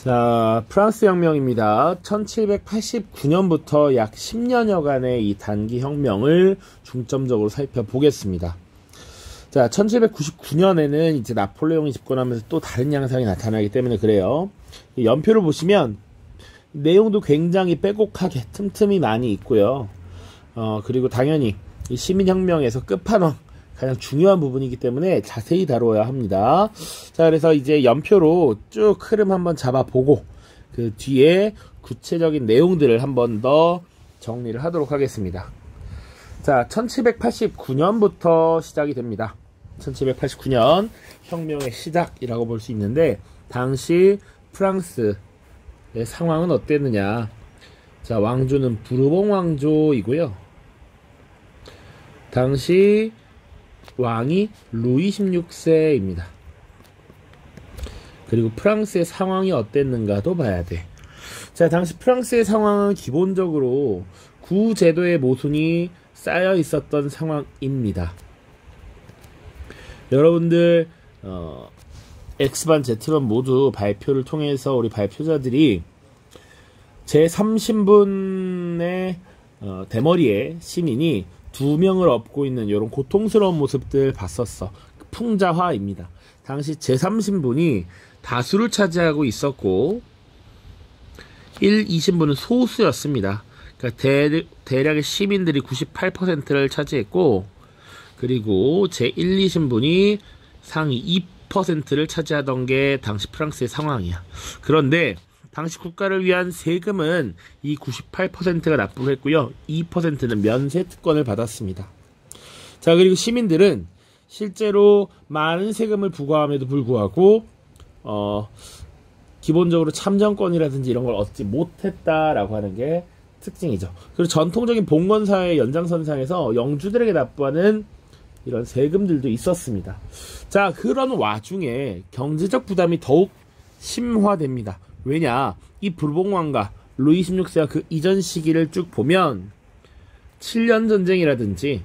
자, 프랑스 혁명입니다. 1789년부터 약 10년여간의 이 단기 혁명을 중점적으로 살펴보겠습니다. 자, 1799년에는 이제 나폴레옹이 집권하면서 또 다른 양상이 나타나기 때문에 그래요. 이 연표를 보시면 내용도 굉장히 빼곡하게 틈틈이 많이 있고요. 그리고 당연히 이 시민혁명에서 끝판왕, 가장 중요한 부분이기 때문에 자세히 다뤄야 합니다. 자, 그래서 이제 연표로 쭉 흐름 한번 잡아보고 그 뒤에 구체적인 내용들을 한번 더 정리를 하도록 하겠습니다. 자, 1789년부터 시작이 됩니다. 1789년 혁명의 시작이라고 볼 수 있는데 당시 프랑스의 상황은 어땠느냐. 자, 왕조는 부르봉 왕조이고요. 당시 왕이 루이 16세입니다. 그리고 프랑스의 상황이 어땠는가도 봐야 돼. 자, 당시 프랑스의 상황은 기본적으로 구제도의 모순이 쌓여 있었던 상황입니다. 여러분들 X반, Z반 모두 발표를 통해서 우리 발표자들이 제3신분의 대머리의 시민이 2명을 업고 있는 이런 고통스러운 모습들 봤었어. 풍자화입니다. 당시 제3신분이 다수를 차지하고 있었고 1, 2신분은 소수였습니다. 그러니까 대략의 시민들이 98%를 차지했고, 그리고 제1, 2신분이 상위 2%를 차지하던 게 당시 프랑스의 상황이야. 그런데 당시 국가를 위한 세금은 이 98%가 납부를 했고요. 2%는 면세 특권을 받았습니다. 자, 그리고 시민들은 실제로 많은 세금을 부과함에도 불구하고 기본적으로 참정권이라든지 이런 걸 얻지 못했다라고 하는 게 특징이죠. 그리고 전통적인 봉건사회의 연장선상에서 영주들에게 납부하는 이런 세금들도 있었습니다. 자, 그런 와중에 경제적 부담이 더욱 심화됩니다. 왜냐, 이 부르봉 왕가 루이 16세와 그 이전 시기를 쭉 보면 7년 전쟁이라든지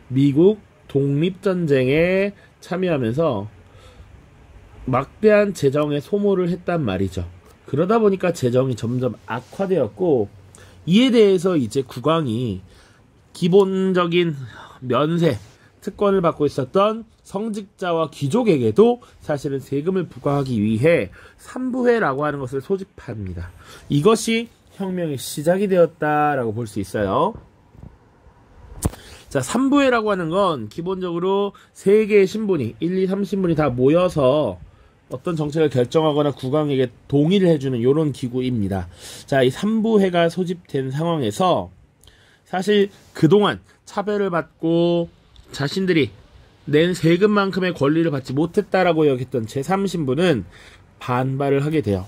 미국 독립전쟁에 참여하면서 막대한 재정의 소모를 했단 말이죠. 그러다 보니까 재정이 점점 악화되었고, 이에 대해서 이제 국왕이 기본적인 면세 특권을 받고 있었던 성직자와 귀족에게도 사실은 세금을 부과하기 위해 삼부회라고 하는 것을 소집합니다. 이것이 혁명의 시작이 되었다라고 볼 수 있어요. 자, 삼부회라고 하는 건 기본적으로 3개의 신분이 1, 2, 3신분이 다 모여서 어떤 정책을 결정하거나 국왕에게 동의를 해주는 이런 기구입니다. 자, 이 삼부회가 소집된 상황에서 사실 그동안 차별을 받고 자신들이 낸 세금만큼의 권리를 받지 못했다라고 여겼던 제3신분은 반발을 하게 돼요.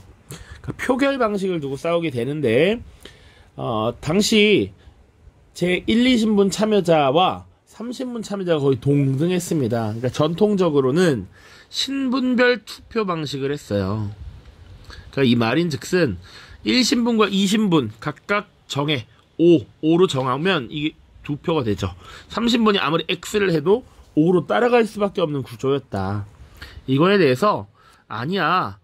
그러니까 표결 방식을 두고 싸우게 되는데 당시 제1, 2신분 참여자와 3신분 참여자가 거의 동등했습니다. 그러니까 전통적으로는 신분별 투표 방식을 했어요. 그러니까 이 말인즉슨 1신분과 2신분 각각 정해 5로 정하면 이게 2표가 되죠. 3신분이 아무리 X를 해도 5로 따라갈 수밖에 없는 구조였다. 이거에 대해서 아니야,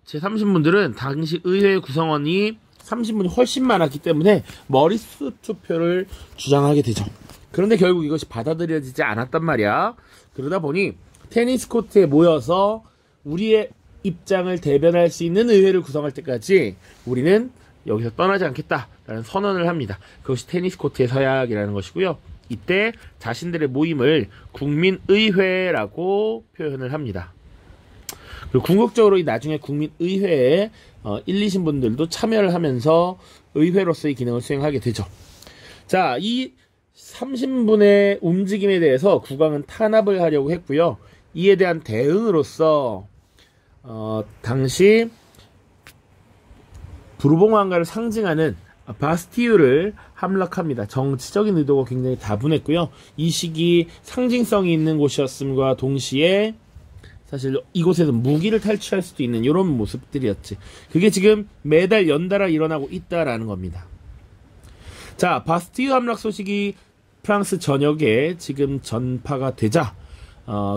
제3신분들은 당시 의회 구성원이 3신분이 훨씬 많았기 때문에 머릿수 투표를 주장하게 되죠. 그런데 결국 이것이 받아들여지지 않았단 말이야. 그러다 보니 테니스 코트에 모여서 우리의 입장을 대변할 수 있는 의회를 구성할 때까지 우리는 여기서 떠나지 않겠다라는 선언을 합니다. 그것이 테니스 코트의 서약이라는 것이고요. 이때 자신들의 모임을 국민의회라고 표현을 합니다. 그리고 궁극적으로 나중에 국민의회에 1, 2신분들도 참여를 하면서 의회로서의 기능을 수행하게 되죠. 자, 이 3신분의 움직임에 대해서 국왕은 탄압을 하려고 했고요. 이에 대한 대응으로서 당시 부르봉 왕가를 상징하는 바스티유를 함락합니다. 정치적인 의도가 굉장히 다분했고요. 이 시기 상징성이 있는 곳이었음과 동시에 사실 이곳에서 무기를 탈취할 수도 있는 이런 모습들이었지. 그게 지금 매달 연달아 일어나고 있다라는 겁니다. 자, 바스티유 함락 소식이 프랑스 전역에 지금 전파가 되자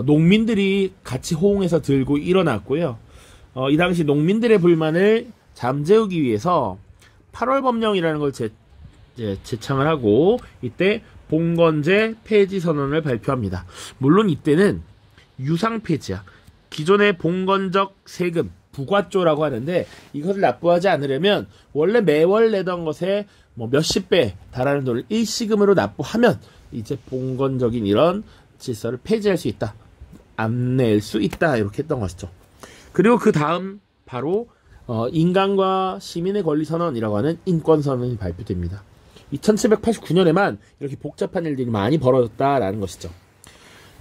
농민들이 같이 호응해서 들고 일어났고요. 이 당시 농민들의 불만을 잠재우기 위해서 8월 법령이라는 걸 제창을 하고 이때 봉건제 폐지 선언을 발표합니다. 물론 이때는 유상 폐지야. 기존의 봉건적 세금 부과조라고 하는데 이것을 납부하지 않으려면 원래 매월 내던 것에 뭐 몇십 배 달하는 돈을 일시금으로 납부하면 이제 봉건적인 이런 질서를 폐지할 수 있다. 안 낼 수 있다. 이렇게 했던 것이죠. 그리고 그 다음 바로 인간과 시민의 권리 선언이라고 하는 인권 선언이 발표됩니다. 1789년에만 이렇게 복잡한 일들이 많이 벌어졌다라는 것이죠.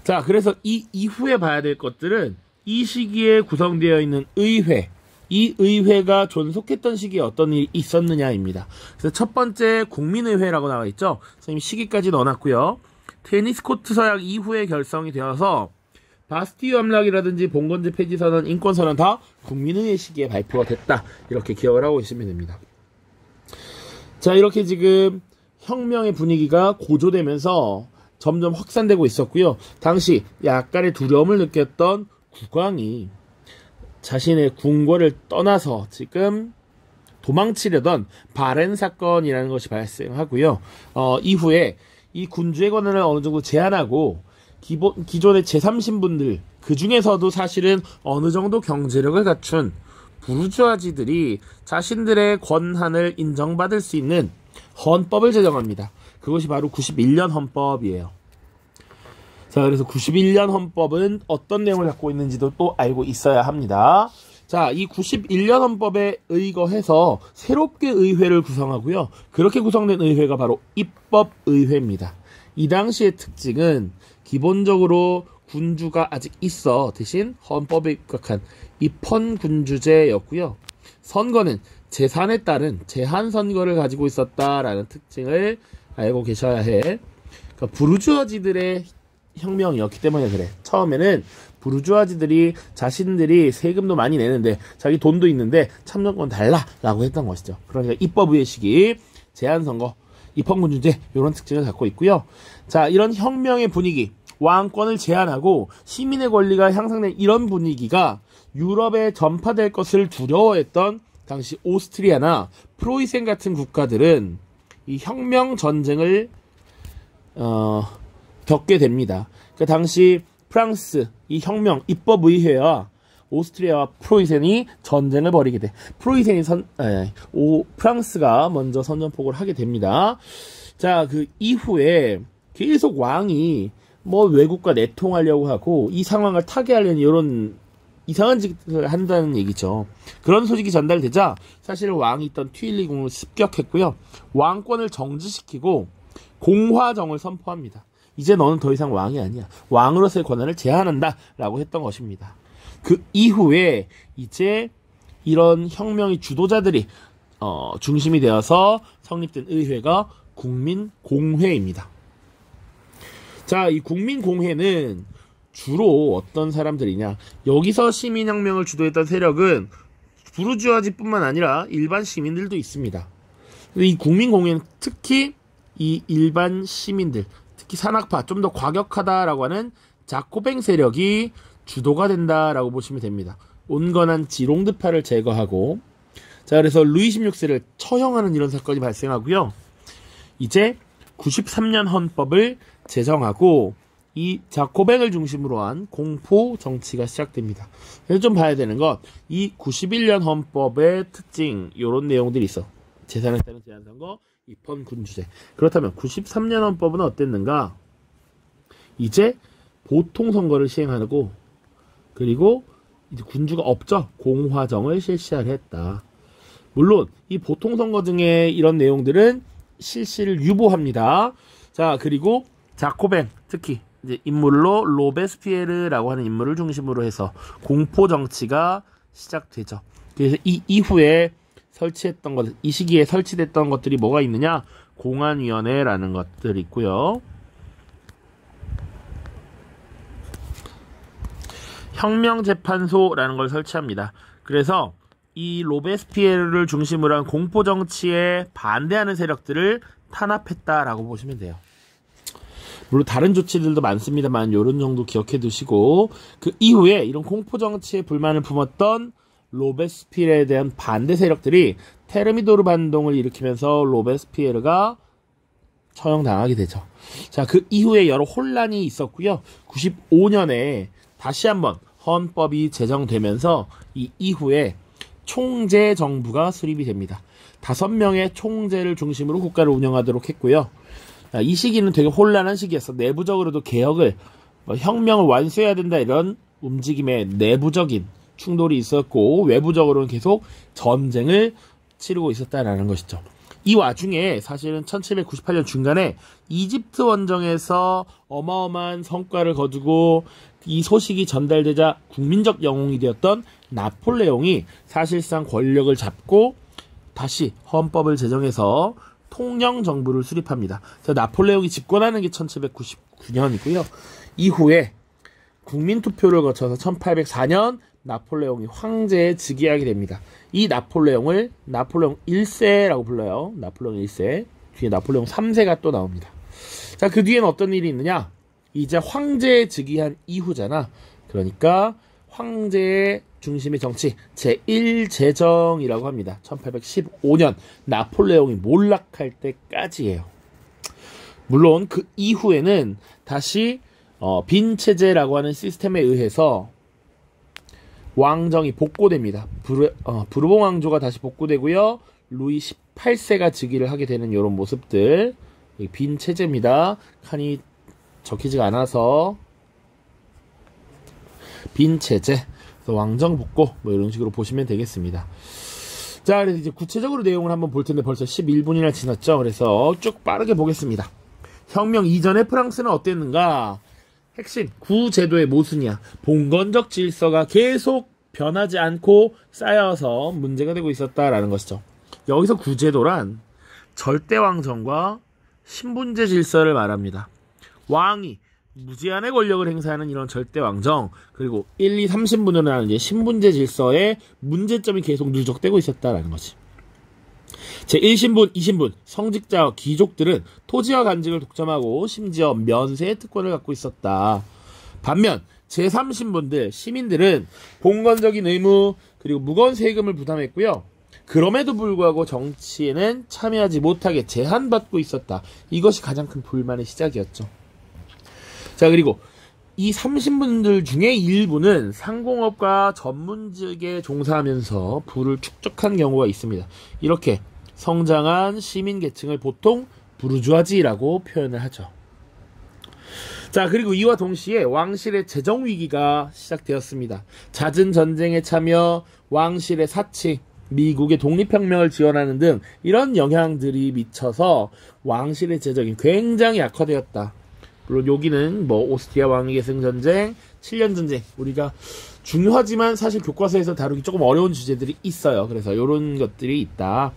자, 그래서 이 이후에 봐야 될 것들은 이 시기에 구성되어 있는 의회, 이 의회가 존속했던 시기에 어떤 일이 있었느냐입니다. 그래서 첫 번째 국민의회라고 나와 있죠. 선생님이 시기까지 넣어놨고요. 테니스 코트 서약 이후에 결성이 되어서 바스티유 함락이라든지 봉건제 폐지 선언, 인권 선언 다 국민의회 시기에 발표가 됐다. 이렇게 기억을 하고 있으면 됩니다. 자, 이렇게 지금 혁명의 분위기가 고조되면서 점점 확산되고 있었고요. 당시 약간의 두려움을 느꼈던 국왕이 자신의 궁궐을 떠나서 지금 도망치려던 바렌 사건이라는 것이 발생하고요. 이후에 이 군주의 권한을 어느 정도 제한하고 기존의 제3신분들 그 중에서도 사실은 어느 정도 경제력을 갖춘 부르주아지들이 자신들의 권한을 인정받을 수 있는 헌법을 제정합니다. 그것이 바로 91년 헌법이에요. 자, 그래서 91년 헌법은 어떤 내용을 갖고 있는지도 또 알고 있어야 합니다. 자, 이 91년 헌법에 의거해서 새롭게 의회를 구성하고요. 그렇게 구성된 의회가 바로 입법의회입니다. 이 당시의 특징은 기본적으로 군주가 아직 있어 대신 헌법에 입각한 입헌군주제였고요. 선거는 재산에 따른 제한선거를 가지고 있었다라는 특징을 알고 계셔야 해. 그러니까 부르주아지들의 혁명이었기 때문에 그래. 처음에는 부르주아지들이 자신들이 세금도 많이 내는데 자기 돈도 있는데 참정권 달라라고 했던 것이죠. 그러니까 입법의회 시기, 제한선거, 입헌군주제 이런 특징을 갖고 있고요. 자, 이런 혁명의 분위기, 왕권을 제한하고 시민의 권리가 향상된 이런 분위기가 유럽에 전파될 것을 두려워했던 당시 오스트리아나 프로이센 같은 국가들은 이 혁명 전쟁을 겪게 됩니다. 그 당시 프랑스 이 혁명 입법의회와 오스트리아와 프로이센이 전쟁을 벌이게 돼. 프랑스가 먼저 선전포고를 하게 됩니다. 자, 그 이후에 계속 왕이 뭐 외국과 내통하려고 하고 이 상황을 타개하려는 이런 이상한 짓을 한다는 얘기죠. 그런 소식이 전달되자 사실 왕이 있던 튀일리 궁을 습격했고요. 왕권을 정지시키고 공화정을 선포합니다. 이제 너는 더 이상 왕이 아니야. 왕으로서의 권한을 제한한다 라고 했던 것입니다. 그 이후에 이제 이런 혁명의 주도자들이 중심이 되어서 성립된 의회가 국민공회입니다. 자, 이 국민공회는 주로 어떤 사람들이냐. 여기서 시민혁명을 주도했던 세력은 부르주아지뿐만 아니라 일반 시민들도 있습니다. 이 국민공회는 특히 이 일반 시민들, 특히 산악파, 좀 더 과격하다라고 하는 자코뱅 세력이 주도가 된다라고 보시면 됩니다. 온건한 지롱드파를 제거하고, 자, 그래서 루이 16세를 처형하는 이런 사건이 발생하고요. 이제 93년 헌법을 제정하고 이 자코뱅을 중심으로 한 공포 정치가 시작됩니다. 그래서 좀 봐야 되는 건 이 91년 헌법의 특징 이런 내용들이 있어. 재산에 따른 제한선거, 입헌군주제. 그렇다면 93년 헌법은 어땠는가? 이제 보통선거를 시행하고 그리고 이제 군주가 없죠. 공화정을 실시하려 했다. 물론 이 보통선거 등의 이런 내용들은 실시를 유보합니다. 자, 그리고 자코뱅, 특히 이제 인물로 로베스피에르라고 하는 인물을 중심으로 해서 공포 정치가 시작되죠. 그래서 이 이후에 설치했던 것, 이 시기에 설치됐던 것들이 뭐가 있느냐? 공안위원회라는 것들이 있고요. 혁명재판소라는 걸 설치합니다. 그래서 이 로베스피에르를 중심으로 한 공포 정치에 반대하는 세력들을 탄압했다라고 보시면 돼요. 물론 다른 조치들도 많습니다만 이런 정도 기억해 두시고, 그 이후에 이런 공포 정치에 불만을 품었던 로베스피에르에 대한 반대 세력들이 테르미도르 반동을 일으키면서 로베스피에르가 처형당하게 되죠. 자, 그 이후에 여러 혼란이 있었고요. 95년에 다시 한번 헌법이 제정되면서 이 이후에 총재 정부가 수립이 됩니다. 5명의 총재를 중심으로 국가를 운영하도록 했고요. 이 시기는 되게 혼란한 시기였어. 내부적으로도 개혁을, 혁명을 완수해야 된다 이런 움직임의 내부적인 충돌이 있었고, 외부적으로는 계속 전쟁을 치르고 있었다라는 것이죠. 이 와중에 사실은 1798년 중간에 이집트 원정에서 어마어마한 성과를 거두고 이 소식이 전달되자 국민적 영웅이 되었던 나폴레옹이 사실상 권력을 잡고 다시 헌법을 제정해서 통영 정부를 수립합니다. 나폴레옹이 집권하는 게 1799년이고요. 이후에 국민투표를 거쳐서 1804년 나폴레옹이 황제에 즉위하게 됩니다. 이 나폴레옹을 나폴레옹 1세라고 불러요. 나폴레옹 1세. 뒤에 나폴레옹 3세가 또 나옵니다. 자, 그 뒤에는 어떤 일이 있느냐? 이제 황제에 즉위한 이후잖아. 그러니까 황제의 중심의 정치 제1제정이라고 합니다. 1815년 나폴레옹이 몰락할 때까지예요. 물론 그 이후에는 다시 빈체제라고 하는 시스템에 의해서 왕정이 복고됩니다. 부르봉 왕조가 다시 복고되고요. 루이 18세가 즉위를 하게 되는 이런 모습들. 빈체제입니다. 칸이 적히지가 않아서 빈체제, 왕정 복고 뭐 이런 식으로 보시면 되겠습니다. 자, 그래서 이제 구체적으로 내용을 한번 볼 텐데 벌써 11분이나 지났죠. 그래서 쭉 빠르게 보겠습니다. 혁명 이전에 프랑스는 어땠는가? 핵심 구제도의 모순이야. 봉건적 질서가 계속 변하지 않고 쌓여서 문제가 되고 있었다라는 것이죠. 여기서 구제도란 절대왕정과 신분제 질서를 말합니다. 왕이 무제한의 권력을 행사하는 이런 절대왕정, 그리고 1, 2, 3신분으로 하는 이제 신분제 질서의 문제점이 계속 누적되고 있었다라는 거지. 제1신분, 2신분, 성직자와 귀족들은 토지와 간직을 독점하고 심지어 면세의 특권을 갖고 있었다. 반면 제3신분들, 시민들은 봉건적인 의무 그리고 무거운 세금을 부담했고요. 그럼에도 불구하고 정치에는 참여하지 못하게 제한받고 있었다. 이것이 가장 큰 불만의 시작이었죠. 자, 그리고 이 3신분들 중에 일부는 상공업과 전문직에 종사하면서 부를 축적한 경우가 있습니다. 이렇게 성장한 시민계층을 보통 부르주아지라고 표현을 하죠. 자, 그리고 이와 동시에 왕실의 재정위기가 시작되었습니다. 잦은 전쟁에 참여, 왕실의 사치, 미국의 독립혁명을 지원하는 등 이런 영향들이 미쳐서 왕실의 재정이 굉장히 악화되었다. 물론 여기는 뭐 오스트리아 왕위계승 전쟁, 7년 전쟁, 우리가 중요하지만 사실 교과서에서 다루기 조금 어려운 주제들이 있어요. 그래서 이런 것들이 있다.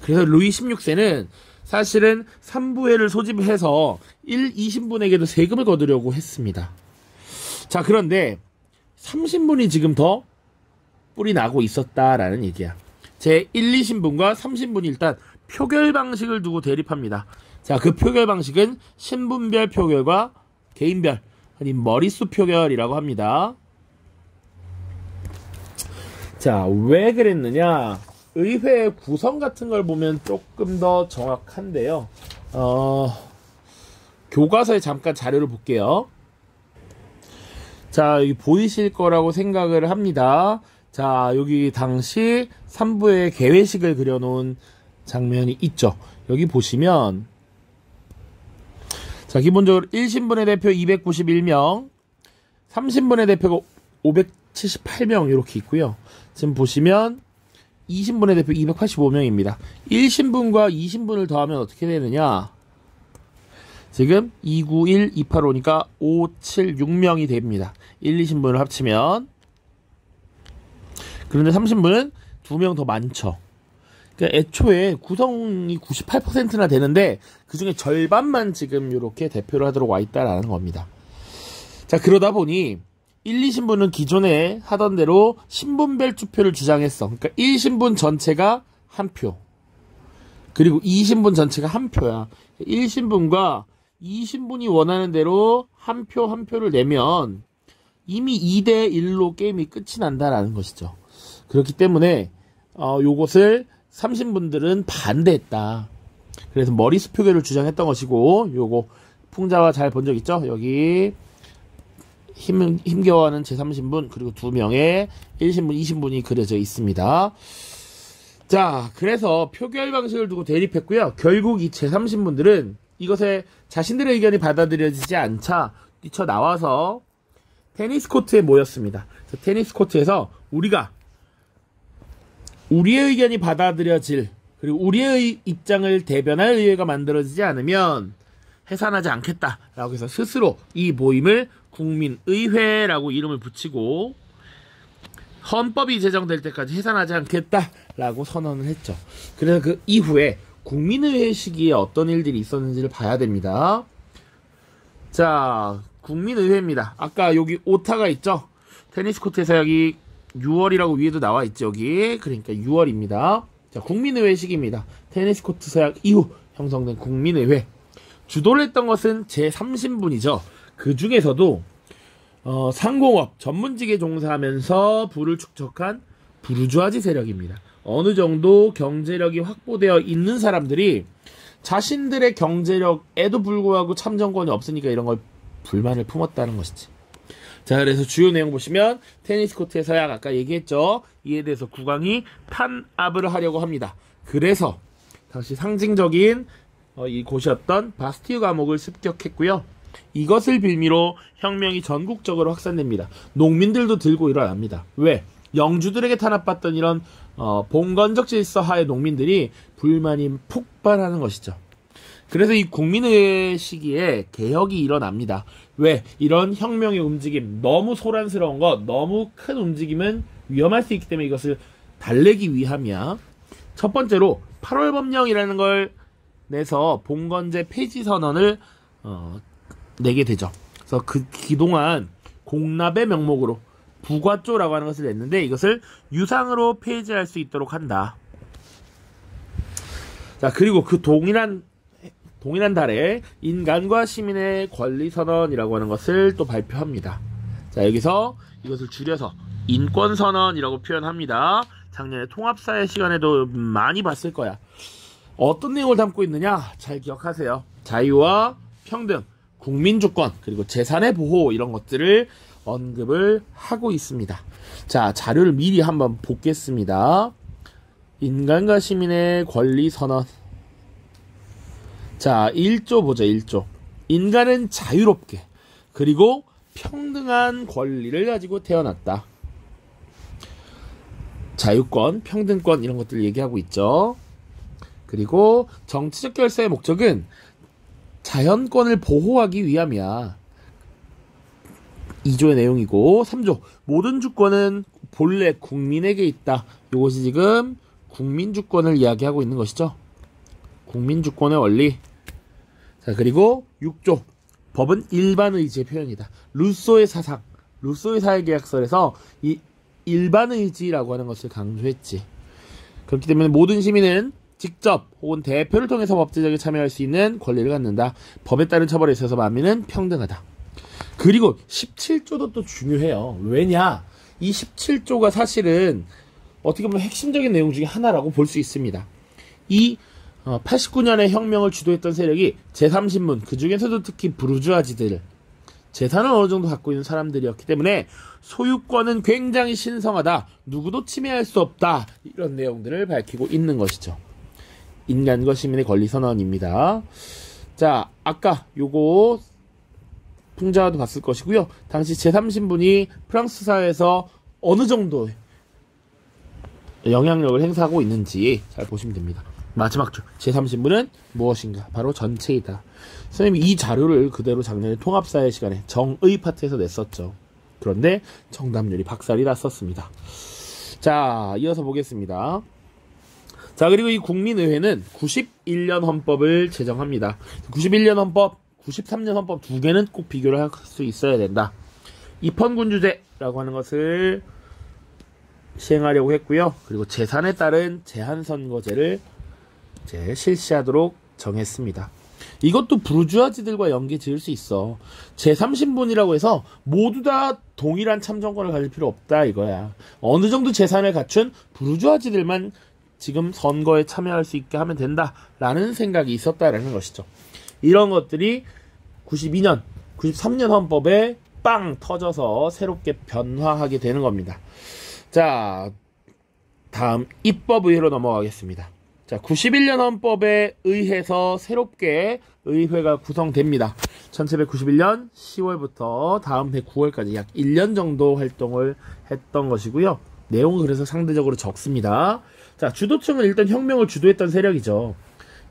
그래서 루이 16세는 사실은 3부회를 소집해서 1, 2신분에게도 세금을 거두려고 했습니다. 자, 그런데 3신분이 지금 더 뿔이 나고 있었다라는 얘기야. 제 1, 2신분과 3신분이 일단 표결 방식을 두고 대립합니다. 자, 그 표결 방식은 신분별 표결과 개인별, 아니 머릿수 표결이라고 합니다. 자, 왜 그랬느냐? 의회 구성 같은 걸 보면 조금 더 정확한데요. 교과서에 잠깐 자료를 볼게요. 자, 여기 보이실 거라고 생각을 합니다. 자, 여기 당시 3부의 개회식을 그려놓은 장면이 있죠. 여기 보시면 자, 기본적으로 1신분의 대표 291명, 3신분의 대표가 578명 이렇게 있고요. 지금 보시면 2신분의 대표 285명입니다. 1신분과 2신분을 더하면 어떻게 되느냐? 지금 291, 285니까 576명이 됩니다. 1, 2신분을 합치면. 그런데 3신분은 2명 더 많죠. 그러니까 애초에 구성이 98%나 되는데 그 중에 절반만 지금 이렇게 대표를 하도록 와 있다라는 겁니다. 자, 그러다 보니 1, 2신분은 기존에 하던 대로 신분별 투표를 주장했어. 그러니까 1신분 전체가 한 표. 그리고 2신분 전체가 한 표야. 1신분과 2신분이 원하는 대로 한 표 한 표를 내면 이미 2대1로 게임이 끝이 난다라는 것이죠. 그렇기 때문에 요것을 삼신분들은 반대했다. 그래서 머리수 표결을 주장했던 것이고, 요거 풍자와 잘 본 적 있죠? 여기 힘겨워하는 제3신분 그리고 2명의 1신분, 2신분이 그려져 있습니다. 자, 그래서 표결 방식을 두고 대립했고요. 결국 이 제3신분들은 이것에 자신들의 의견이 받아들여지지 않자 뛰쳐나와서 테니스 코트에 모였습니다. 테니스 코트에서 우리의 의견이 받아들여질, 그리고 우리의 입장을 대변할 의회가 만들어지지 않으면 해산하지 않겠다라고 해서 스스로 이 모임을 국민의회라고 이름을 붙이고 헌법이 제정될 때까지 해산하지 않겠다라고 선언을 했죠. 그래서 그 이후에 국민의회 시기에 어떤 일들이 있었는지를 봐야 됩니다. 자, 국민의회입니다. 아까 여기 오타가 있죠? 테니스 코트에서 여기 6월이라고 위에도 나와 있죠, 여기. 그러니까 6월입니다. 자, 국민의회 시기입니다. 테니스 코트 서약 이후 형성된 국민의회. 주도를 했던 것은 제3신분이죠. 그 중에서도 상공업, 전문직에 종사하면서 부를 축적한 부르주아지 세력입니다. 어느 정도 경제력이 확보되어 있는 사람들이 자신들의 경제력에도 불구하고 참정권이 없으니까 이런 걸 불만을 품었다는 것이지. 자, 그래서 주요 내용 보시면 테니스 코트의 서약 아까 얘기했죠. 이에 대해서 국왕이 탄압을 하려고 합니다. 그래서 당시 상징적인 이 곳이었던 바스티유 감옥을 습격했고요. 이것을 빌미로 혁명이 전국적으로 확산됩니다. 농민들도 들고 일어납니다. 왜? 영주들에게 탄압받던 이런 봉건적 질서 하에 농민들이 불만이 폭발하는 것이죠. 그래서 이 국민의회 시기에 개혁이 일어납니다. 왜? 이런 혁명의 움직임, 너무 소란스러운 것, 너무 큰 움직임은 위험할 수 있기 때문에 이것을 달래기 위함이야. 첫 번째로 8월 법령이라는 걸 내서 봉건제 폐지 선언을 내게 되죠. 그래서 그동안 공납의 명목으로 부과조라고 하는 것을 냈는데 이것을 유상으로 폐지할 수 있도록 한다. 자, 그리고 그 동일한 달에 인간과 시민의 권리 선언이라고 하는 것을 또 발표합니다. 자, 여기서 이것을 줄여서 인권 선언이라고 표현합니다. 작년에 통합사회 시간에도 많이 봤을 거야. 어떤 내용을 담고 있느냐? 잘 기억하세요. 자유와 평등, 국민주권, 그리고 재산의 보호 이런 것들을 언급을 하고 있습니다. 자, 자료를 미리 한번 보겠습니다. 인간과 시민의 권리 선언. 자, 1조 보죠. 1조. 인간은 자유롭게 그리고 평등한 권리를 가지고 태어났다. 자유권, 평등권 이런 것들을 얘기하고 있죠. 그리고 정치적 결사의 목적은 자연권을 보호하기 위함이야. 2조의 내용이고 3조 모든 주권은 본래 국민에게 있다. 이것이 지금 국민주권을 이야기하고 있는 것이죠. 국민주권의 원리. 자, 그리고 6조 법은 일반 의지의 표현이다. 루소의 사상, 루소의 사회계약설에서 이 일반 의지라고 하는 것을 강조했지. 그렇기 때문에 모든 시민은 직접 혹은 대표를 통해서 법제정에 참여할 수 있는 권리를 갖는다. 법에 따른 처벌에 있어서 만민은 평등하다. 그리고 17조도 또 중요해요. 왜냐? 이 17조가 사실은 어떻게 보면 핵심적인 내용 중에 하나라고 볼 수 있습니다. 이 89년에 혁명을 주도했던 세력이 제3신문, 그 중에서도 특히 부르주아지들, 재산을 어느 정도 갖고 있는 사람들이었기 때문에 소유권은 굉장히 신성하다. 누구도 침해할 수 없다. 이런 내용들을 밝히고 있는 것이죠. 인간과 시민의 권리 선언입니다. 자, 아까 요거 풍자도 봤을 것이고요. 당시 제3신분이 프랑스 사회에서 어느 정도의 영향력을 행사하고 있는지 잘 보시면 됩니다. 마지막 주 제3신분은 무엇인가? 바로 전체이다. 선생님이 이 자료를 그대로 작년에 통합사회 시간에 정의 파트에서 냈었죠. 그런데 정답률이 박살이 났었습니다. 자, 이어서 보겠습니다. 자, 그리고 이 국민의회는 91년 헌법을 제정합니다. 91년 헌법, 93년 헌법 두 개는 꼭 비교를 할 수 있어야 된다. 입헌군주제라고 하는 것을 시행하려고 했고요. 그리고 재산에 따른 제한선거제를 이제 실시하도록 정했습니다. 이것도 부르주아지들과 연계 지을 수 있어. 제3신분이라고 해서 모두 다 동일한 참정권을 가질 필요 없다 이거야. 어느 정도 재산을 갖춘 부르주아지들만 지금 선거에 참여할 수 있게 하면 된다라는 생각이 있었다라는 것이죠. 이런 것들이 92년, 93년 헌법에 빵 터져서 새롭게 변화하게 되는 겁니다. 자, 다음 입법의회로 넘어가겠습니다. 자, 91년 헌법에 의해서 새롭게 의회가 구성됩니다. 1791년 10월부터 다음 해 9월까지 약 1년 정도 활동을 했던 것이고요. 내용은 그래서 상대적으로 적습니다. 자, 주도층은 일단 혁명을 주도했던 세력이죠.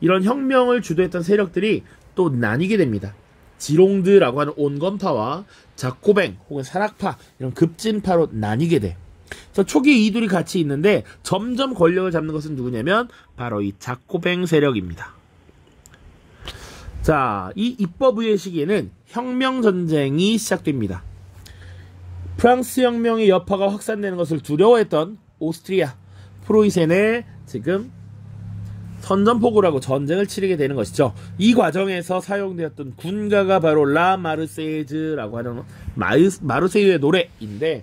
이런 혁명을 주도했던 세력들이 또 나뉘게 됩니다. 지롱드라고 하는 온건파와 자코뱅 혹은 산악파 이런 급진파로 나뉘게 돼. 그래서 초기에 이 둘이 같이 있는데 점점 권력을 잡는 것은 누구냐면 바로 이 자코뱅 세력입니다. 자, 이 입법의회 시기에는 혁명전쟁이 시작됩니다. 프랑스 혁명의 여파가 확산되는 것을 두려워했던 오스트리아, 프로이센에 지금 선전포고라고 전쟁을 치르게 되는 것이죠. 이 과정에서 사용되었던 군가가 바로 라 마르세이즈라고 하는 마르세유의 노래인데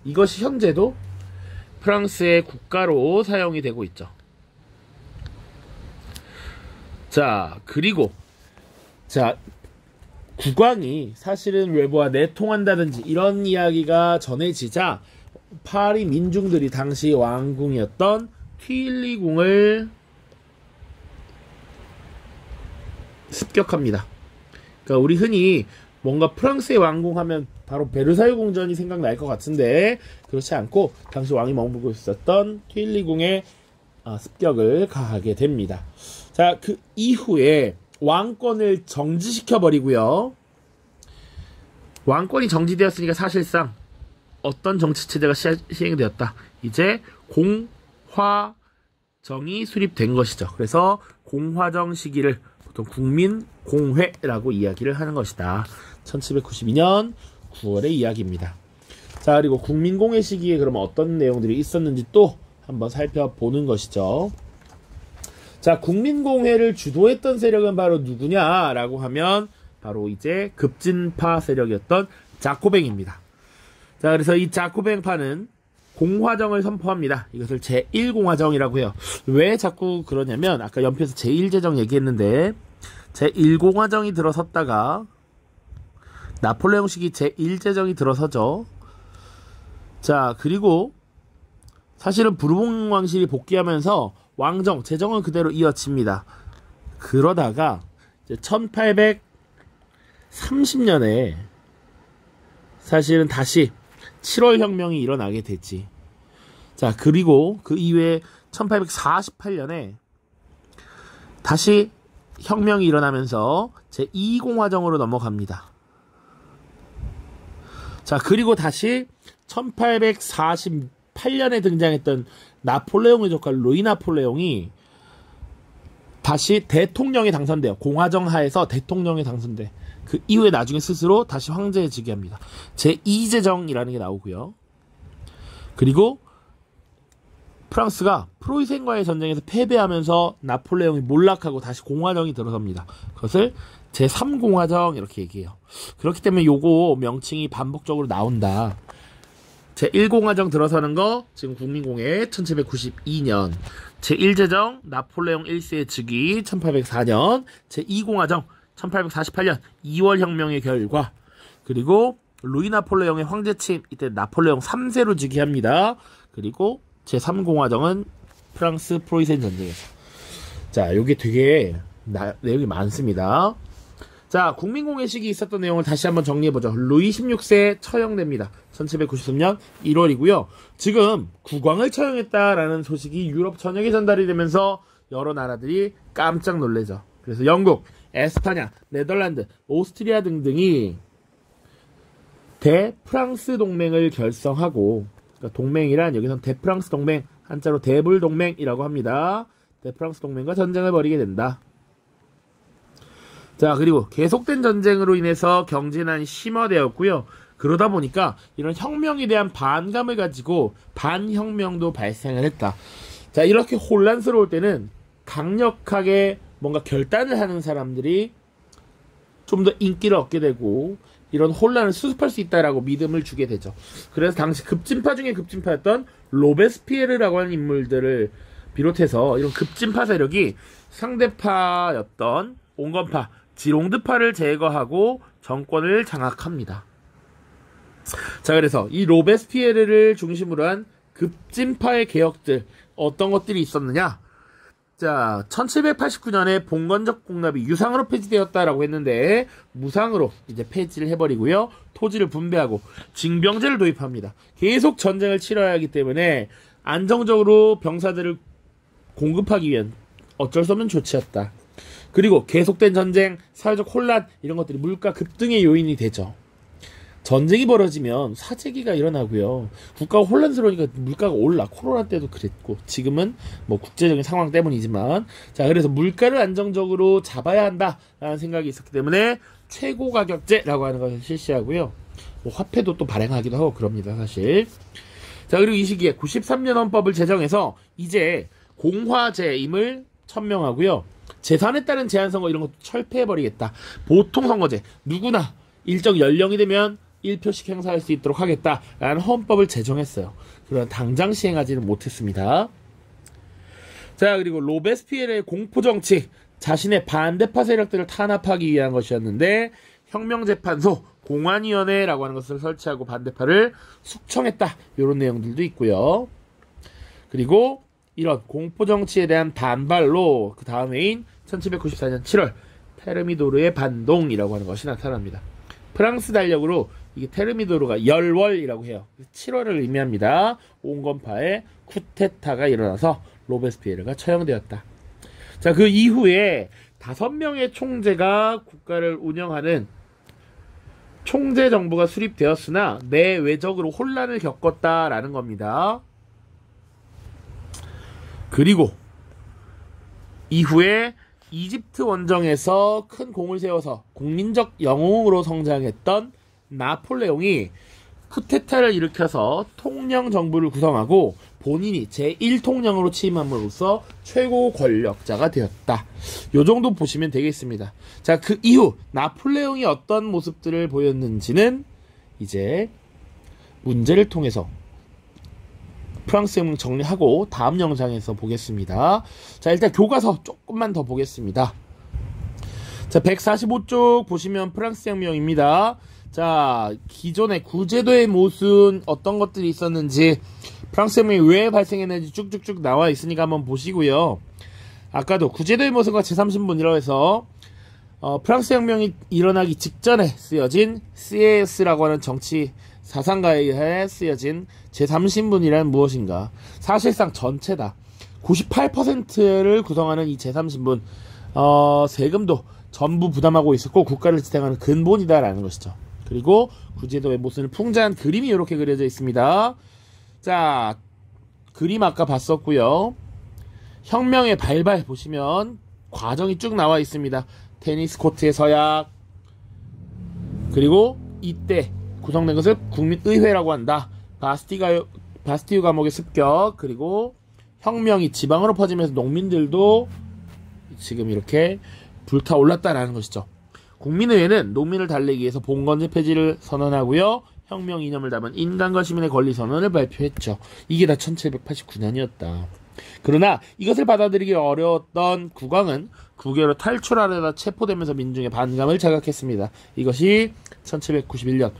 이것이 현재도 프랑스의 국가로 사용이 되고 있죠. 자, 그리고 자, 국왕이 사실은 외부와 내통한다든지 이런 이야기가 전해지자 파리 민중들이 당시 왕궁이었던 튀일리궁을 습격합니다. 그러니까 우리 흔히 뭔가 프랑스의 왕궁 하면 바로 베르사유 궁전이 생각날 것 같은데 그렇지 않고 당시 왕이 머물고 있었던 튀일리궁에 습격을 가하게 됩니다. 자, 그 이후에 왕권을 정지시켜버리고요. 왕권이 정지되었으니까 사실상 어떤 정치체제가 시행이 되었다. 이제 공화정이 수립된 것이죠. 그래서 공화정 시기를 보통 국민공회라고 이야기를 하는 것이다. 1792년 9월의 이야기입니다. 자, 그리고 국민공회 시기에 그러면 어떤 내용들이 있었는지 또 한번 살펴보는 것이죠. 자, 국민공회를 주도했던 세력은 바로 누구냐라고 하면 바로 이제 급진파 세력이었던 자코뱅입니다. 자, 그래서 이 자코뱅파는 공화정을 선포합니다. 이것을 제1공화정이라고 해요. 왜 자꾸 그러냐면 아까 연표에서 제1제정 얘기했는데 제1공화정이 들어섰다가 나폴레옹 시기 제1제정이 들어서죠. 자, 그리고 사실은 부르봉 왕실이 복귀하면서 왕정, 제정은 그대로 이어집니다. 그러다가 이제 1830년에 사실은 다시 7월 혁명이 일어나게 됐지. 자, 그리고 그 이후에 1848년에 다시 혁명이 일어나면서 제2공화정으로 넘어갑니다. 자, 그리고 다시 1848년에 등장했던 나폴레옹의 조카 루이 나폴레옹이 다시 대통령에 당선돼요. 공화정 하에서 대통령에 당선돼. 그 이후에 나중에 스스로 다시 황제해지게 합니다. 제2제정이라는 게 나오고요. 그리고 프랑스가 프로이센과의 전쟁에서 패배하면서 나폴레옹이 몰락하고 다시 공화정이 들어섭니다. 그것을 제3공화정 이렇게 얘기해요. 그렇기 때문에 요거 명칭이 반복적으로 나온다. 제1공화정 들어서는 거 지금 국민공회 1792년, 제1제정 나폴레옹 1세의 즉위 1804년, 제2공화정 1848년 2월 혁명의 결과, 그리고 루이 나폴레옹의 황제침 이때 나폴레옹 3세로 즉위합니다. 그리고 제3공화정은 프랑스 프로이센 전쟁에서. 자, 요게 되게 내용이 많습니다. 자, 국민공회 시기 있었던 내용을 다시 한번 정리해보죠. 루이 16세 처형됩니다. 1793년 1월이고요. 지금 국왕을 처형했다라는 소식이 유럽 전역에 전달이 되면서 여러 나라들이 깜짝 놀래죠. 그래서 영국, 에스파냐, 네덜란드, 오스트리아 등등이 대프랑스 동맹을 결성하고, 그러니까 동맹이란 여기선 대프랑스 동맹, 한자로 대불동맹이라고 합니다. 대프랑스 동맹과 전쟁을 벌이게 된다. 자, 그리고 계속된 전쟁으로 인해서 경제난이 심화되었고요. 그러다 보니까 이런 혁명에 대한 반감을 가지고 반혁명도 발생을 했다. 자, 이렇게 혼란스러울 때는 강력하게 뭔가 결단을 하는 사람들이 좀 더 인기를 얻게 되고 이런 혼란을 수습할 수 있다라고 믿음을 주게 되죠. 그래서 당시 급진파 중에 급진파였던 로베스피에르라고 하는 인물들을 비롯해서 이런 급진파 세력이 상대파였던 온건파, 지롱드파를 제거하고 정권을 장악합니다. 자, 그래서 이 로베스피에르를 중심으로 한 급진파의 개혁들, 어떤 것들이 있었느냐? 자, 1789년에 봉건적 공납이 유상으로 폐지되었다라고 했는데 무상으로 이제 폐지를 해버리고요. 토지를 분배하고 징병제를 도입합니다. 계속 전쟁을 치러야 하기 때문에 안정적으로 병사들을 공급하기 위한 어쩔 수 없는 조치였다. 그리고 계속된 전쟁, 사회적 혼란 이런 것들이 물가 급등의 요인이 되죠. 전쟁이 벌어지면 사재기가 일어나고요. 국가가 혼란스러우니까 물가가 올라. 코로나 때도 그랬고 지금은 뭐 국제적인 상황 때문이지만 자, 그래서 물가를 안정적으로 잡아야 한다라는 생각이 있었기 때문에 최고가격제라고 하는 것을 실시하고요. 뭐 화폐도 또 발행하기도 하고 그럽니다, 사실. 자, 그리고 이 시기에 93년 헌법을 제정해서 이제 공화제임을 천명하고요. 재산에 따른 제한선거 이런 것도 철폐해버리겠다. 보통선거제 누구나 일정 연령이 되면 1표씩 행사할 수 있도록 하겠다라는 헌법을 제정했어요. 그러나 당장 시행하지는 못했습니다. 자, 그리고 로베스피에르의 공포정치, 자신의 반대파 세력들을 탄압하기 위한 것이었는데 혁명재판소, 공안위원회라고 하는 것을 설치하고 반대파를 숙청했다. 이런 내용들도 있고요. 그리고 이런 공포정치에 대한 반발로 그 다음 해인 1794년 7월 테르미도르의 반동이라고 하는 것이 나타납니다. 프랑스 달력으로 이게 테르미도르가 열월이라고 해요. 7월을 의미합니다. 온건파의 쿠데타가 일어나서 로베스피에르가 처형되었다. 자, 그 이후에 5명의 총재가 국가를 운영하는 총재 정부가 수립되었으나 내외적으로 혼란을 겪었다라는 겁니다. 그리고 이후에 이집트 원정에서 큰 공을 세워서 국민적 영웅으로 성장했던 나폴레옹이 쿠데타를 일으켜서 통영 정부를 구성하고 본인이 제1통령으로 취임함으로써 최고 권력자가 되었다. 요 정도 보시면 되겠습니다. 자, 그 이후 나폴레옹이 어떤 모습들을 보였는지는 이제 문제를 통해서 프랑스 혁명 정리하고 다음 영상에서 보겠습니다. 자, 일단 교과서 조금만 더 보겠습니다. 자, 145쪽 보시면 프랑스 혁명입니다. 자, 기존의 구제도의 모순 어떤 것들이 있었는지, 프랑스 혁명이 왜 발생했는지 쭉쭉쭉 나와 있으니까 한번 보시고요. 아까도 구제도의 모순과 제3신분이라고 해서 프랑스 혁명이 일어나기 직전에 쓰여진 CAS라고 하는 정치 사상가에 의해 쓰여진 제3신분이란 무엇인가. 사실상 전체다. 98%를 구성하는 이 제3신분, 세금도 전부 부담하고 있었고 국가를 지탱하는 근본이다라는 것이죠. 그리고 구제도의 모순을 풍자한 그림이 이렇게 그려져 있습니다. 자, 그림 아까 봤었고요. 혁명의 발발 보시면 과정이 쭉 나와 있습니다. 테니스 코트의 서약, 그리고 이때 구성된 것을 국민의회라고 한다. 바스티유 감옥의 습격, 그리고 혁명이 지방으로 퍼지면서 농민들도 지금 이렇게 불타올랐다라는 것이죠. 국민의회는 농민을 달래기 위해서 봉건제 폐지를 선언하고요. 혁명 이념을 담은 인간과 시민의 권리 선언을 발표했죠. 이게 다 1789년이었다. 그러나 이것을 받아들이기 어려웠던 국왕은 국외로 탈출하려다 체포되면서 민중의 반감을 자극했습니다. 이것이 1791년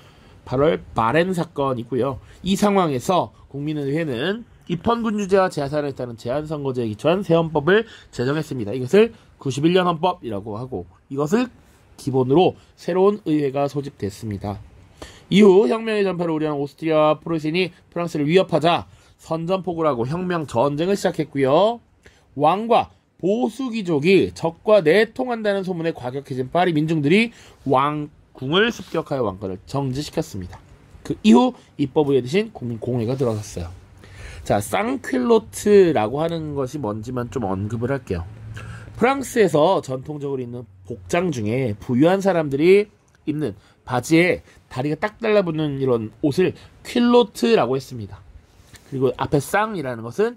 8월 바렌 사건이고요. 이 상황에서 국민의회는 입헌군주제와 제한에 따른 제한선거제에 기초한 새 헌법을 제정했습니다. 이것을 91년 헌법이라고 하고 이것을 기본으로 새로운 의회가 소집됐습니다. 이후 혁명의 전파를 우려한 오스트리아와 프로이센이 프랑스를 위협하자 선전포고를 하고 혁명 전쟁을 시작했고요. 왕과 보수귀족이 적과 내통한다는 소문에 과격해진 파리 민중들이 왕궁을 습격하여 왕권을 정지시켰습니다. 그 이후 입법의회 대신 국민공회가 들어섰어요. 자, 쌍퀼로트라고 하는 것이 뭔지만 좀 언급을 할게요. 프랑스에서 전통적으로 입는 복장 중에 부유한 사람들이 입는 바지에 다리가 딱 달라붙는 이런 옷을 퀼로트라고 했습니다. 그리고 앞에 쌍이라는 것은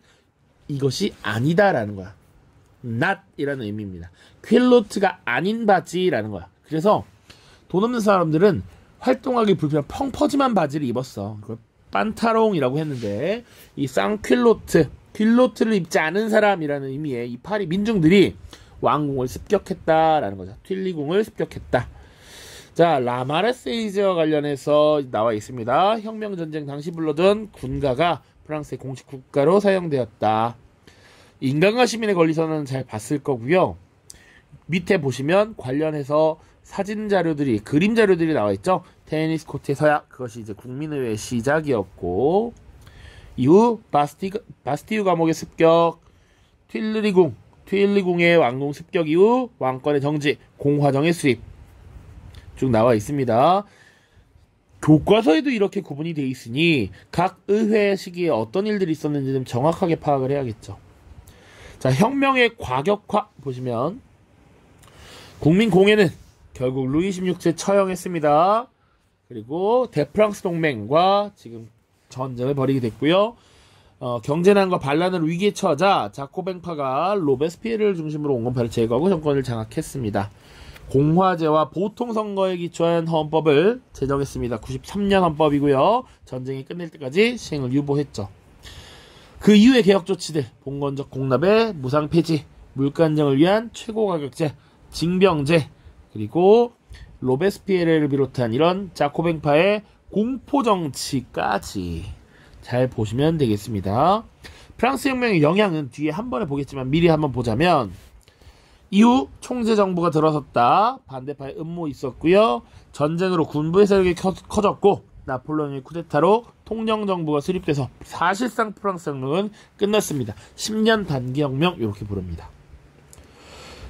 이것이 아니다라는 거야. not이라는 의미입니다. 퀼로트가 아닌 바지라는 거야. 그래서 돈 없는 사람들은 활동하기 불편한 펑퍼짐한 바지를 입었어. 그걸 판타롱이라고 했는데 이 쌍퀼로트, 퀼로트를 입지 않은 사람이라는 의미의 이 파리 민중들이 왕궁을 습격했다라는 거죠. 퀼리궁을 습격했다. 자, 라마르세이즈와 관련해서 나와 있습니다. 혁명전쟁 당시 불러던 군가가 프랑스의 공식 국가로 사용되었다. 인간과 시민의 권리선언은 잘 봤을 거고요. 밑에 보시면 관련해서 사진 자료들이, 그림 자료들이 나와 있죠. 테니스 코트의 서약, 그것이 이제 국민의회의 시작이었고, 이후 바스티유 감옥의 습격, 퀼리궁의 왕궁 습격 이후 왕권의 정지, 공화정의 수립 쭉 나와 있습니다. 교과서에도 이렇게 구분이 되어 있으니 각 의회 시기에 어떤 일들이 있었는지 좀 정확하게 파악을 해야겠죠. 자, 혁명의 과격화 보시면 국민공회는 결국 루이 16세 처형했습니다. 그리고 대프랑스 동맹과 지금 전쟁을 벌이게 됐고요. 경제난과 반란으로 위기에 처하자 자코뱅파가 로베스피에르를 중심으로 온건파를 제거하고 정권을 장악했습니다. 공화제와 보통선거에 기초한 헌법을 제정했습니다. 93년 헌법이고요. 전쟁이 끝낼 때까지 시행을 유보했죠. 그 이후의 개혁 조치들, 봉건적 공납의 무상 폐지, 물가 안정을 위한 최고가격제, 징병제, 그리고 로베스피에르를 비롯한 이런 자코뱅파의 공포정치까지 잘 보시면 되겠습니다. 프랑스 혁명의 영향은 뒤에 한 번에 보겠지만 미리 한번 보자면 이후 총재정부가 들어섰다. 반대파의 음모 있었고요. 전쟁으로 군부의 세력이 커졌고 나폴레옹의 쿠데타로 통령정부가 수립돼서 사실상 프랑스 혁명은 끝났습니다. 10년 단기혁명 이렇게 부릅니다.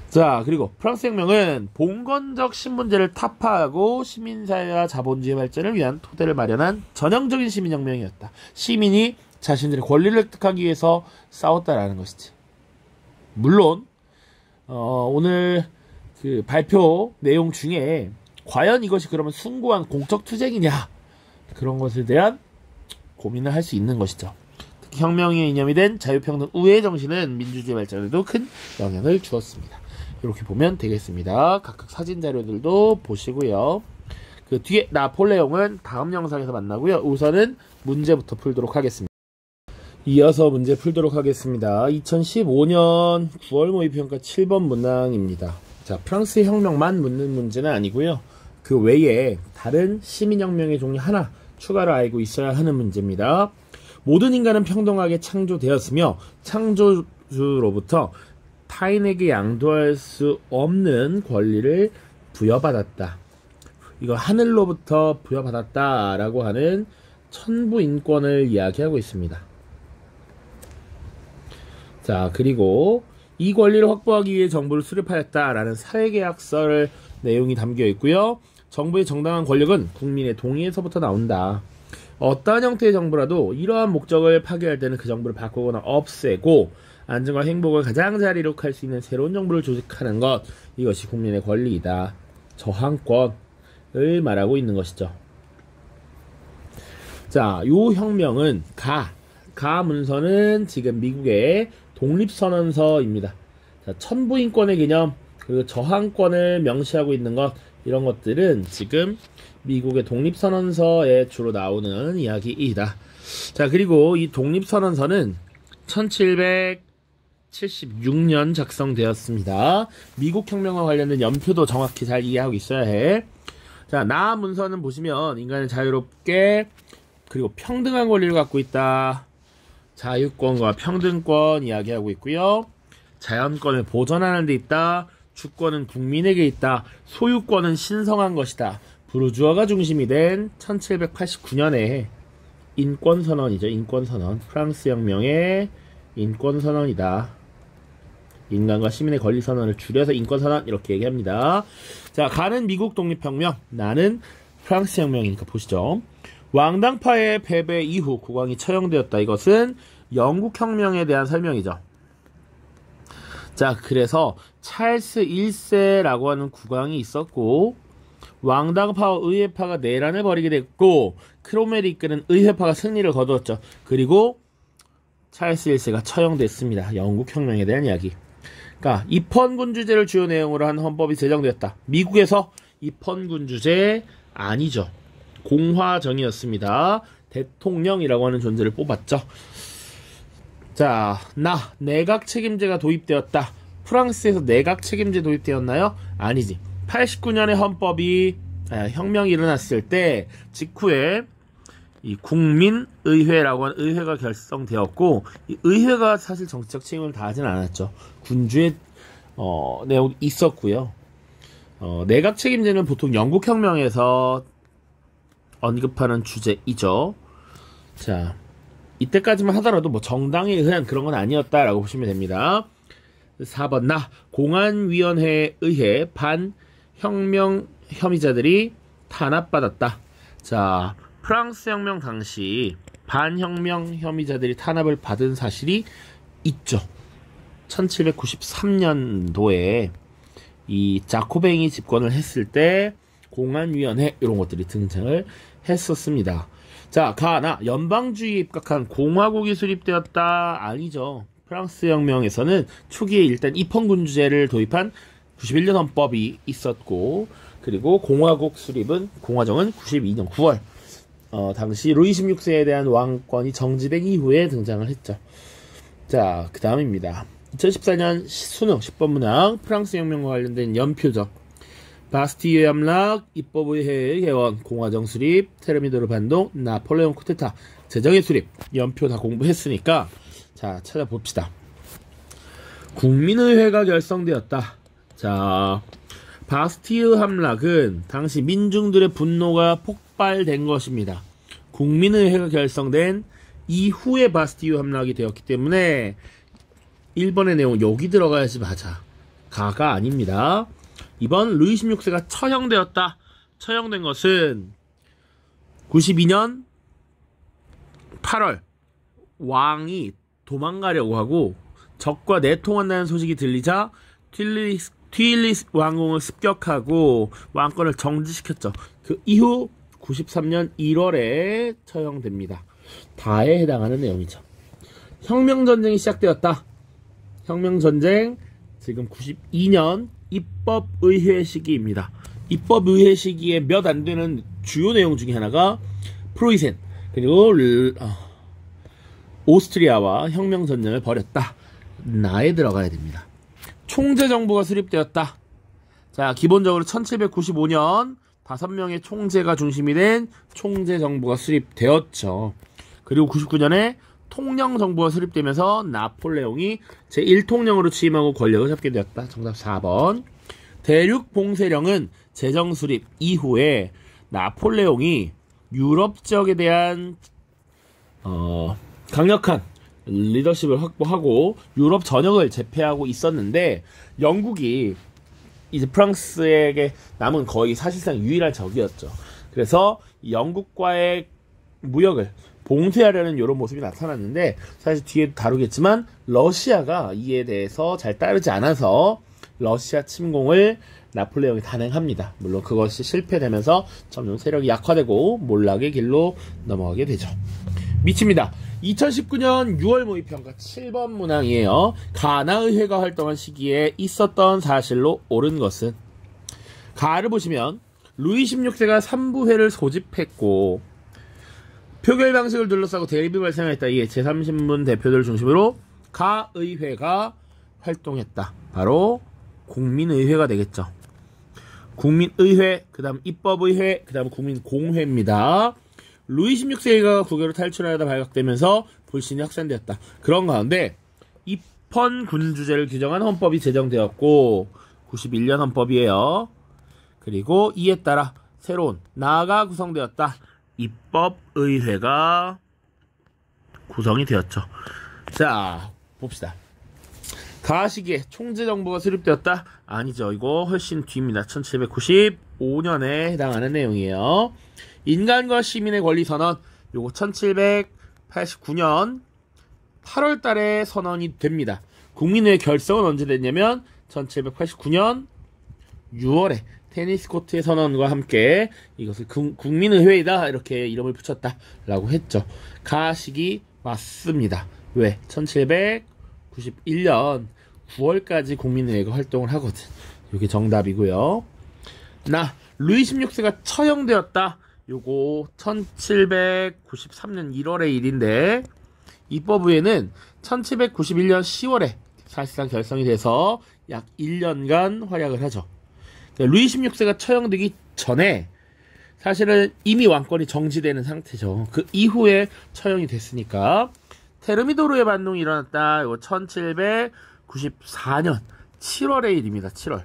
자, 그리고 프랑스 혁명은 봉건적 신분제를 타파하고 시민사회와 자본주의 발전을 위한 토대를 마련한 전형적인 시민혁명이었다. 시민이 자신들의 권리를 획득하기 위해서 싸웠다라는 것이지. 물론 오늘 그 발표 내용 중에 과연 이것이 그러면 숭고한 공적 투쟁이냐, 그런 것에 대한 고민을 할 수 있는 것이죠. 특히 혁명의 이념이 된 자유평등 우회 정신은 민주주의 발전에도 큰 영향을 주었습니다. 이렇게 보면 되겠습니다. 각각 사진 자료들도 보시고요. 그 뒤에 나폴레옹은 다음 영상에서 만나고요. 우선은 문제부터 풀도록 하겠습니다. 이어서 문제 풀도록 하겠습니다. 2015년 9월 모의평가 7번 문항입니다. 자, 프랑스 혁명만 묻는 문제는 아니고요. 그 외에 다른 시민혁명의 종류 하나 추가로 알고 있어야 하는 문제입니다. 모든 인간은 평등하게 창조되었으며 창조주로부터 타인에게 양도할 수 없는 권리를 부여받았다. 이거 하늘로부터 부여받았다라고 하는 천부인권을 이야기하고 있습니다. 자, 그리고 이 권리를 확보하기 위해 정부를 수립하였다라는 사회계약서를 내용이 담겨 있고요. 정부의 정당한 권력은 국민의 동의에서부터 나온다. 어떠한 형태의 정부라도 이러한 목적을 파괴할 때는 그 정부를 바꾸거나 없애고 안정과 행복을 가장 잘 이룩할 수 있는 새로운 정부를 조직하는 것, 이것이 국민의 권리이다. 저항권을 말하고 있는 것이죠. 자, 요 혁명은 가 문서는 지금 미국의 독립선언서입니다. 자, 천부인권의 개념, 그리고 저항권을 명시하고 있는 것, 이런 것들은 지금 미국의 독립선언서에 주로 나오는 이야기이다. 자, 그리고 이 독립선언서는 1776년 작성되었습니다. 미국 혁명과 관련된 연표도 정확히 잘 이해하고 있어야 해. 자, 나 문서는 보시면 인간은 자유롭게 그리고 평등한 권리를 갖고 있다. 자유권과 평등권 이야기하고 있고요. 자연권을 보존하는 데 있다. 주권은 국민에게 있다. 소유권은 신성한 것이다. 부르주아가 중심이 된 1789년에 인권선언이죠. 인권선언. 프랑스 혁명의 인권선언이다. 인간과 시민의 권리선언을 줄여서 인권선언 이렇게 얘기합니다. 자, 가는 미국 독립혁명, 나는 프랑스 혁명이니까 보시죠. 왕당파의 패배 이후 국왕이 처형되었다. 이것은 영국 혁명에 대한 설명이죠. 자, 그래서 찰스 1세라고 하는 국왕이 있었고 왕당파와 의회파가 내란을 벌이게 됐고 크롬웰이 이끄는 의회파가 승리를 거두었죠. 그리고 찰스 1세가 처형됐습니다. 영국 혁명에 대한 이야기. 그러니까 입헌군주제를 주요 내용으로 한 헌법이 제정되었다. 미국에서 입헌군 주제 아니죠. 공화정이었습니다. 대통령이라고 하는 존재를 뽑았죠. 자, 내각 책임제가 도입되었다. 프랑스에서 내각 책임제 도입되었나요? 아니지. 89년에 혁명이 일어났을 때 직후에 이 국민의회라고 하는 의회가 결성되었고, 이 의회가 사실 정치적 책임을 다하진 않았죠. 군주의 내용이 있었고요. 내각 책임제는 보통 영국혁명에서 언급하는 주제이죠. 자, 이때까지만 하더라도 뭐 정당에 의한 그런 건 아니었다라고 보시면 됩니다. 4번 공안위원회에 의해 반혁명 혐의자들이 탄압받았다. 자, 프랑스 혁명 당시 반혁명 혐의자들이 탄압을 받은 사실이 있죠. 1793년도에 이 자코뱅이 집권을 했을 때 공안위원회 이런 것들이 등장을 했었습니다. 자, 연방주의에 입각한 공화국이 수립되었다. 아니죠. 프랑스 혁명에서는 초기에 일단 입헌군주제를 도입한 91년 헌법이 있었고, 그리고 공화정은 92년 9월 당시 루이 16세에 대한 왕권이 정지된 이후에 등장을 했죠. 자, 그 다음입니다. 2014년 수능 10번 문항 프랑스 혁명과 관련된 연표죠. 바스티유 함락, 입법의회의 개원, 공화정 수립, 테르미도르 반동, 나폴레옹 쿠데타, 재정의 수립, 연표 다 공부했으니까 자, 찾아봅시다. 국민의회가 결성되었다. 자, 바스티유 함락은 당시 민중들의 분노가 폭발된 것입니다. 국민의회가 결성된 이후에 바스티유 함락이 되었기 때문에 1번의 내용 여기 들어가야지 맞아. 가가 아닙니다. 2번 루이 16세가 처형되었다. 처형된 것은 92년 8월 왕이 도망가려고 하고 적과 내통한다는 소식이 들리자 튀일리스 왕궁을 습격하고 왕권을 정지시켰죠. 그 이후 93년 1월에 처형됩니다. 다에 해당하는 내용이죠. 혁명전쟁이 시작되었다. 혁명전쟁 지금 92년 입법의회 시기입니다. 입법의회 시기에 몇 안 되는 주요 내용 중에 하나가 프로이센 그리고 오스트리아와 혁명전쟁을 벌였다. 나에 들어가야 됩니다. 총재정부가 수립되었다. 자, 기본적으로 1795년 5명의 총재가 중심이 된 총재정부가 수립되었죠. 그리고 99년에 통령정부가 수립되면서 나폴레옹이 제1통령으로 취임하고 권력을 잡게 되었다. 정답 4번. 대륙봉쇄령은 재정 수립 이후에 나폴레옹이 유럽 지역에 대한 강력한 리더십을 확보하고 유럽 전역을 제패하고 있었는데, 영국이 이제 프랑스에게 남은 거의 사실상 유일한 적이었죠. 그래서 영국과의 무역을 봉쇄하려는 이런 모습이 나타났는데, 사실 뒤에도 다루겠지만 러시아가 이에 대해서 잘 따르지 않아서 러시아 침공을 나폴레옹이 단행합니다. 물론 그것이 실패되면서 점점 세력이 약화되고 몰락의 길로 넘어가게 되죠. 미칩니다. 2019년 6월 모의평가 7번 문항이에요. 가나의회가 활동한 시기에 있었던 사실로 옳은 것은? 가를 보시면 루이 16세가 3부회를 소집했고 표결 방식을 둘러싸고 대립이 발생했다. 이게 제3신문 대표들 중심으로 가의회가 활동했다. 바로 국민의회가 되겠죠. 국민의회, 그 다음 입법의회, 그 다음 국민공회입니다. 루이 16세가 국외로 탈출하려다 발각되면서 불신이 확산되었다. 그런 가운데 입헌군주제를 규정한 헌법이 제정되었고 91년 헌법이에요. 그리고 이에 따라 새로운 나가 구성되었다. 입법의회가 구성이 되었죠. 자, 봅시다. 가 시기에 총재정부가 수립되었다? 아니죠. 이거 훨씬 뒤입니다. 1795년에 해당하는 내용이에요. 인간과 시민의 권리 선언, 요거 1789년 8월 달에 선언이 됩니다. 국민의회 결성은 언제 됐냐면 1789년 6월에 테니스 코트의 선언과 함께 이것을 국민의회이다 이렇게 이름을 붙였다 라고 했죠. 가 시기 맞습니다. 왜? 1791년 9월까지 국민의회가 활동을 하거든. 이게 정답이고요. 루이 16세가 처형되었다. 요거 1793년 1월의 일인데 입법의회는 1791년 10월에 사실상 결성이 돼서 약 1년간 활약을 하죠. 루이 16세가 처형되기 전에 사실은 이미 왕권이 정지되는 상태죠. 그 이후에 처형이 됐으니까 테르미도르의 반동이 일어났다. 이거 1794년 7월의 일입니다. 7월.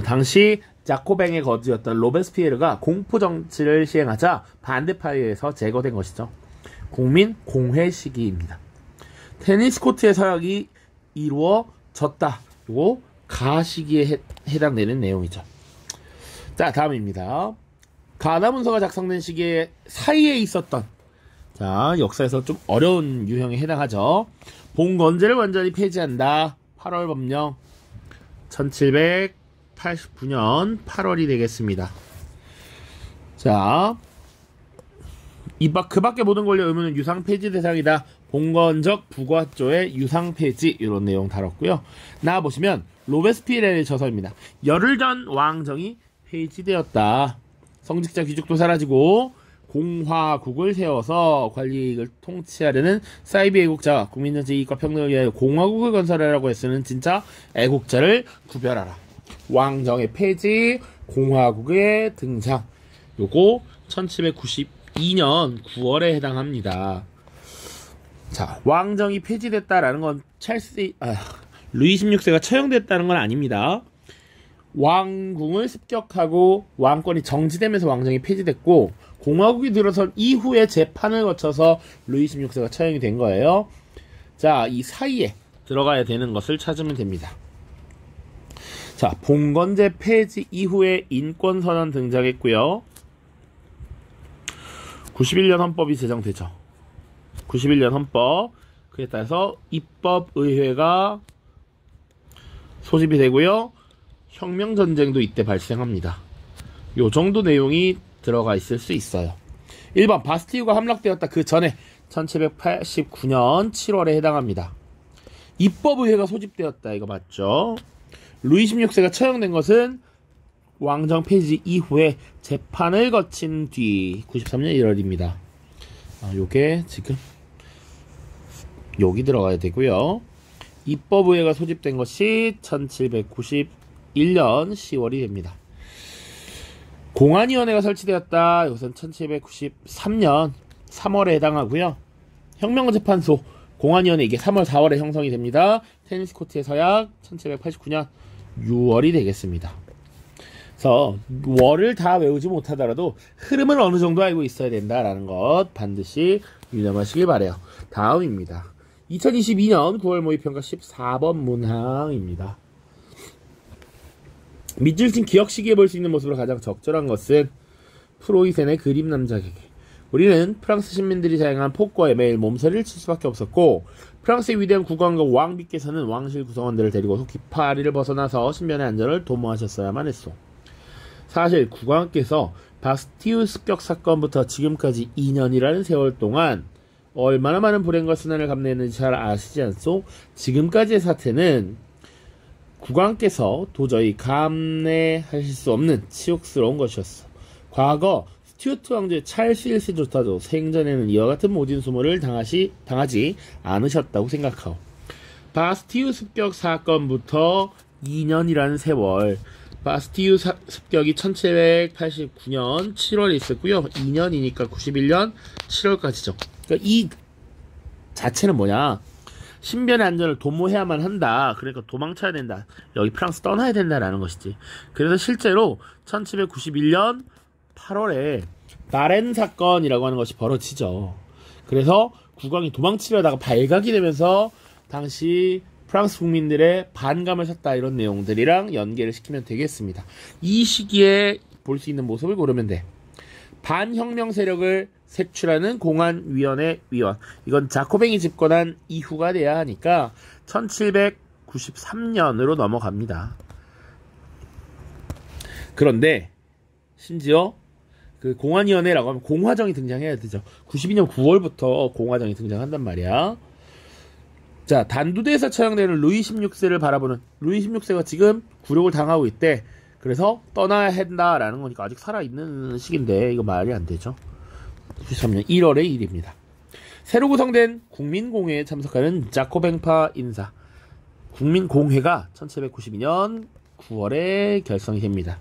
당시 자코뱅의 거지였던 로베스피에르가 공포 정치를 시행하자 반대파에 의해서 제거된 것이죠. 국민 공회 시기입니다. 테니스 코트의 서약이 이루어졌다. 이거 가 시기에 해당되는 내용이죠. 자, 다음입니다. 가나 문서가 작성된 시기에 사이에 있었던, 자, 역사에서 좀 어려운 유형에 해당하죠. 봉건제를 완전히 폐지한다. 8월 법령 1789년 8월이 되겠습니다. 자, 그 밖에 모든 권리 의무는 유상 폐지 대상이다. 봉건적 부과조의 유상 폐지, 이런 내용 다뤘고요. 나와보시면 로베스피에르의 저서입니다. 열흘 전 왕정이 폐지되었다. 성직자 귀족도 사라지고 공화국을 세워서 관리를 통치하려는 사이비 애국자와 국민전체 이익과 평등을 위하여 공화국을 건설하라고 애쓰는 진짜 애국자를 구별하라. 왕정의 폐지, 공화국의 등장. 요거 1792년 9월에 해당합니다. 자, 왕정이 폐지됐다라는 건 루이 16세가 처형됐다는 건 아닙니다. 왕궁을 습격하고 왕권이 정지되면서 왕정이 폐지됐고 공화국이 들어선 이후에 재판을 거쳐서 루이 16세가 처형이 된 거예요. 자, 이 사이에 들어가야 되는 것을 찾으면 됩니다. 자, 봉건제 폐지 이후에 인권선언 등장했고요. 91년 헌법이 제정되죠. 91년 헌법. 그에 따라서 입법의회가 소집이 되고요. 혁명전쟁도 이때 발생합니다. 요 정도 내용이 들어가 있을 수 있어요. 1번 바스티유가 함락되었다. 그 전에 1789년 7월에 해당합니다. 입법의회가 소집되었다. 이거 맞죠? 루이 16세가 처형된 것은 왕정 폐지 이후에 재판을 거친 뒤 93년 1월입니다. 요게 지금 여기 들어가야 되고요. 입법의회가 소집된 것이 1791년 10월이 됩니다. 공안위원회가 설치되었다. 이것은 1793년 3월에 해당하고요. 혁명재판소 공안위원회, 이게 3월 4월에 형성이 됩니다. 테니스 코트의 서약 1789년 6월이 되겠습니다. 그래서 월을 다 외우지 못하더라도 흐름을 어느 정도 알고 있어야 된다라는 것 반드시 유념하시길 바래요. 다음입니다. 2022년 9월 모의평가 14번 문항입니다. 밑줄 친 기억 시기에 볼 수 있는 모습으로 가장 적절한 것은 프로이센의 그림 남자에게. 우리는 프랑스 시민들이 사용한 폭거에 매일 몸서리를 칠 수밖에 없었고, 프랑스의 위대한 국왕과 왕비께서는 왕실 구성원들을 데리고 기파리를 벗어나서 신변의 안전을 도모하셨어야만 했소. 사실 국왕께서 바스티유 습격 사건부터 지금까지 2년이라는 세월 동안 얼마나 많은 불행과 순환을 감내했는지 잘 아시지 않소? 지금까지의 사태는 국왕께서 도저히 감내하실 수 없는 치욕스러운 것이었어. 과거 스튜어트 왕조의 찰스 1세조차도 생전에는 이와 같은 모진 수모를 당하지 않으셨다고 생각하오. 바스티유 습격 사건부터 2년이라는 세월, 바스티유 습격이 1789년 7월에 있었고요. 2년이니까 91년 7월까지죠. 그러니까 이 자체는 뭐냐? 신변의 안전을 도모해야만 한다. 그러니까 도망쳐야 된다. 여기 프랑스 떠나야 된다라는 것이지. 그래서 실제로 1791년 8월에 바렌 사건이라고 하는 것이 벌어지죠. 그래서 국왕이 도망치려다가 발각이 되면서 당시 프랑스 국민들의 반감을 샀다, 이런 내용들이랑 연계를 시키면 되겠습니다. 이 시기에 볼 수 있는 모습을 고르면 돼. 반혁명 세력을 색출하는 공안위원회 위원. 이건 자코뱅이 집권한 이후가 돼야 하니까 1793년으로 넘어갑니다. 그런데 심지어 그 공안위원회라고 하면 공화정이 등장해야 되죠. 92년 9월부터 공화정이 등장한단 말이야. 자, 단두대에서 처형되는 루이 16세를 바라보는, 루이 16세가 지금 굴욕을 당하고 있대. 그래서 떠나야 한다라는 거니까 아직 살아있는 시기인데 이거 말이 안 되죠. 93년 1월의 일입니다. 새로 구성된 국민공회에 참석하는 자코뱅파 인사. 국민공회가 1792년 9월에 결성이 됩니다.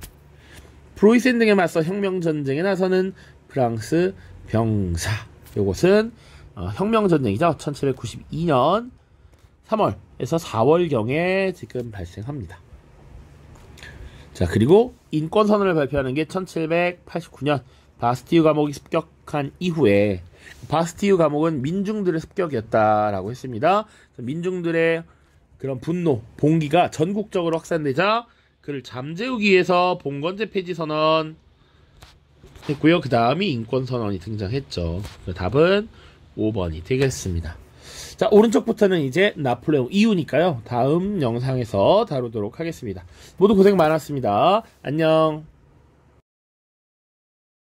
프로이센 등에 맞서 혁명전쟁에 나서는 프랑스 병사. 요것은 혁명전쟁이죠. 1792년 3월에서 4월경에 지금 발생합니다. 자, 그리고 인권선언을 발표하는 게 1789년 바스티유 감옥이 습격한 이후에, 바스티유 감옥은 민중들의 습격이었다라고 했습니다. 민중들의 그런 분노, 봉기가 전국적으로 확산되자 그를 잠재우기 위해서 봉건제 폐지 선언 했고요. 그 다음이 인권선언이 등장했죠. 답은 5번이 되겠습니다. 자, 오른쪽부터는 이제 나폴레옹 이후니까요. 다음 영상에서 다루도록 하겠습니다. 모두 고생 많았습니다. 안녕.